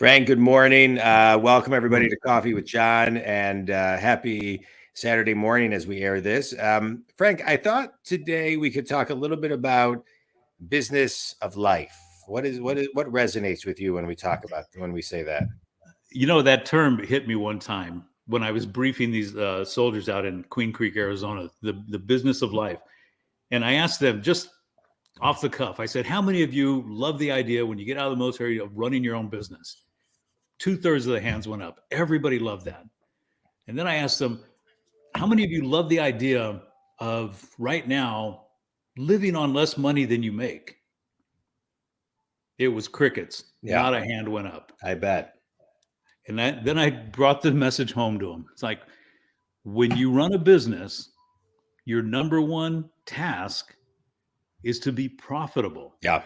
Frank, good morning. Welcome everybody to Coffee with John, and happy Saturday morning as we air this. Frank, I thought today we could talk a little bit about business of life. What resonates with you when we say that? You know, that term hit me one time when I was briefing these soldiers out in Queen Creek, Arizona, the business of life. And I asked them just off the cuff, I said, how many of you love the idea when you get out of the military of running your own business? 2/3 of the hands went up. Everybody loved that. And then I asked them, how many of you love the idea of right now living on less money than you make? It was crickets. Yeah. Not a hand went up. I bet. And then I brought the message home to them. It's like, when you run a business, your number one task is to be profitable. Yeah.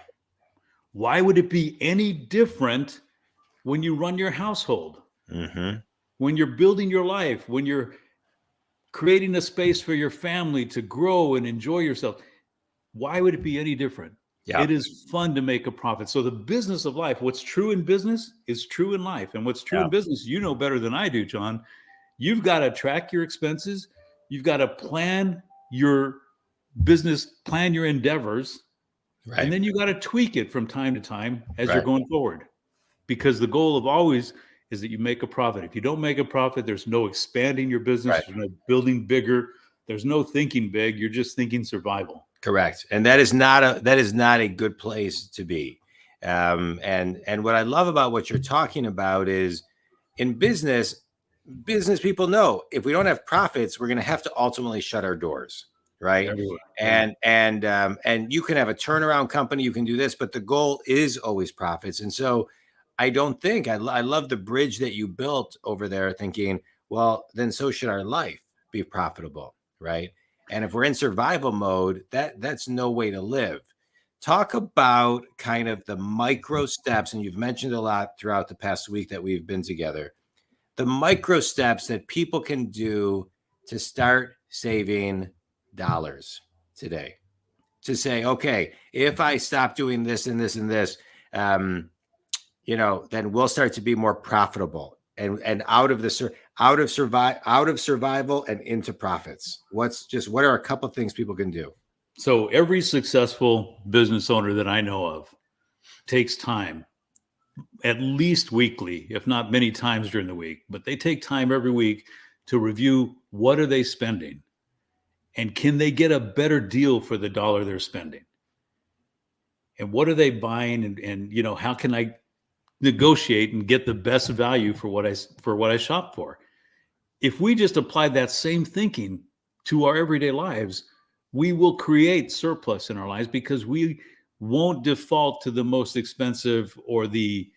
Why would it be any different when you run your household? Mm-hmm. When you're building your life, when you're creating a space for your family to grow and enjoy yourself? Why would it be any different? Yeah. It is fun to make a profit. So the business of life, what's true in business is true in life. And what's true in business, you know better than I do, John. You've got to track your expenses. You've got to plan your business, plan your endeavors. Right. And then you got to tweak it from time to time as you're going forward. Because the goal of always is that you make a profit. If you don't make a profit, there's no expanding your business, there's no building bigger, there's no thinking big, you're just thinking survival. Correct. And that is not a good place to be. And what I love about what you're talking about is in business people know if we don't have profits, we're going to have to ultimately shut our doors. Right. Everywhere. And you can have a turnaround company, you can do this, but the goal is always profits. And so I don't think I love the bridge that you built over there thinking, well, then so should our life be profitable. Right. And if we're in survival mode, that's no way to live. Talk about kind of the micro steps. And you've mentioned a lot throughout the past week that we've been together, the micro steps that people can do to start saving dollars today, to say, okay, if I stop doing this and this and this, then we'll start to be more profitable and out of survival and into profits. What are a couple of things people can do? So every successful business owner that I know of takes time, at least weekly, if not many times during the week, but they take time every week to review what are they spending and can they get a better deal for the dollar they're spending? And what are they buying? And how can I negotiate and get the best value for what I shop for? If we just apply that same thinking to our everyday lives, we will create surplus in our lives because we won't default to the most expensive or the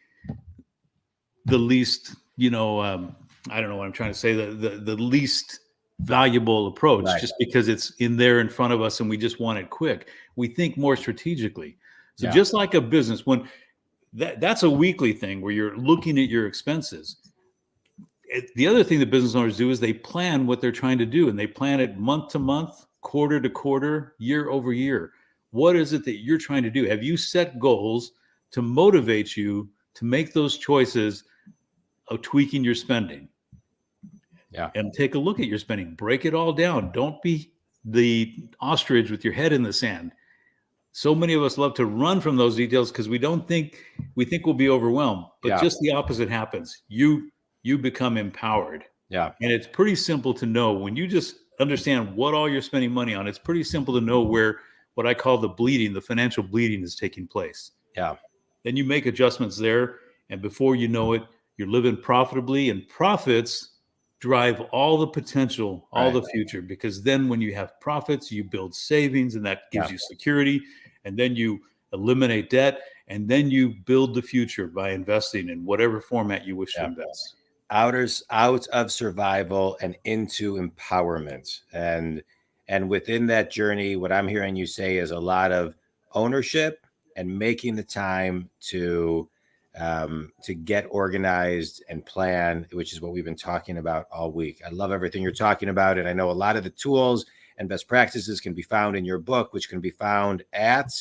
least, I don't know what I'm trying to say, the least valuable approach, just because it's in there in front of us and we just want it quick. We think more strategically. So just like a business, when that's a weekly thing where you're looking at your expenses. The other thing that business owners do is they plan what they're trying to do, and they plan it month to month, quarter to quarter, year over year. What is it that you're trying to do? Have you set goals to motivate you to make those choices of tweaking your spending? Yeah. And take a look at your spending. Break it all down. Don't be the ostrich with your head in the sand. So many of us love to run from those details because we think we'll be overwhelmed, but just the opposite happens. You become empowered. Yeah. And it's pretty simple to know when you just understand what all you're spending money on. It's pretty simple to know where what I call the financial bleeding is taking place. Yeah. Then you make adjustments there. And before you know it, you're living profitably, and profits drive all the potential, all the future, because then when you have profits, you build savings, and that gives you security. And then you eliminate debt, and then you build the future by investing in whatever format you wish to invest. Out of survival and into empowerment. And within that journey, what I'm hearing you say is a lot of ownership and making the time to get organized and plan, which is what we've been talking about all week. I love everything you're talking about. And I know a lot of the tools and best practices can be found in your book, which can be found at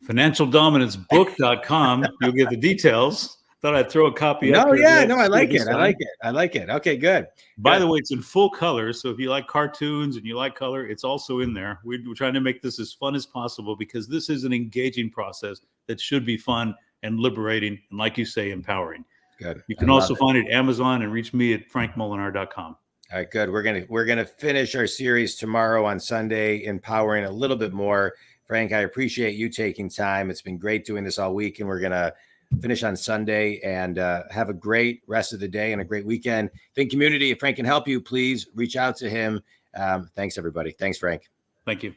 financialdominancebook.com. You'll get the details. Thought I'd throw a copy up No, here. yeah, no, I like This it. I like it. I like it. Okay, good. By Good. the way, it's in full color. So if you like cartoons and you like color, it's also in there. We're trying to make this as fun as possible because this is an engaging process that should be fun and liberating. And like you say, empowering. Good. You can also find it at Amazon and reach me at frankmolinar.com. All right, good. We're gonna finish our series tomorrow on Sunday, empowering a little bit more. Frank, I appreciate you taking time. It's been great doing this all week, and we're gonna finish on Sunday. And have a great rest of the day and a great weekend. Think community. If Frank can help you, please reach out to him. Thanks, everybody. Thanks, Frank. Thank you.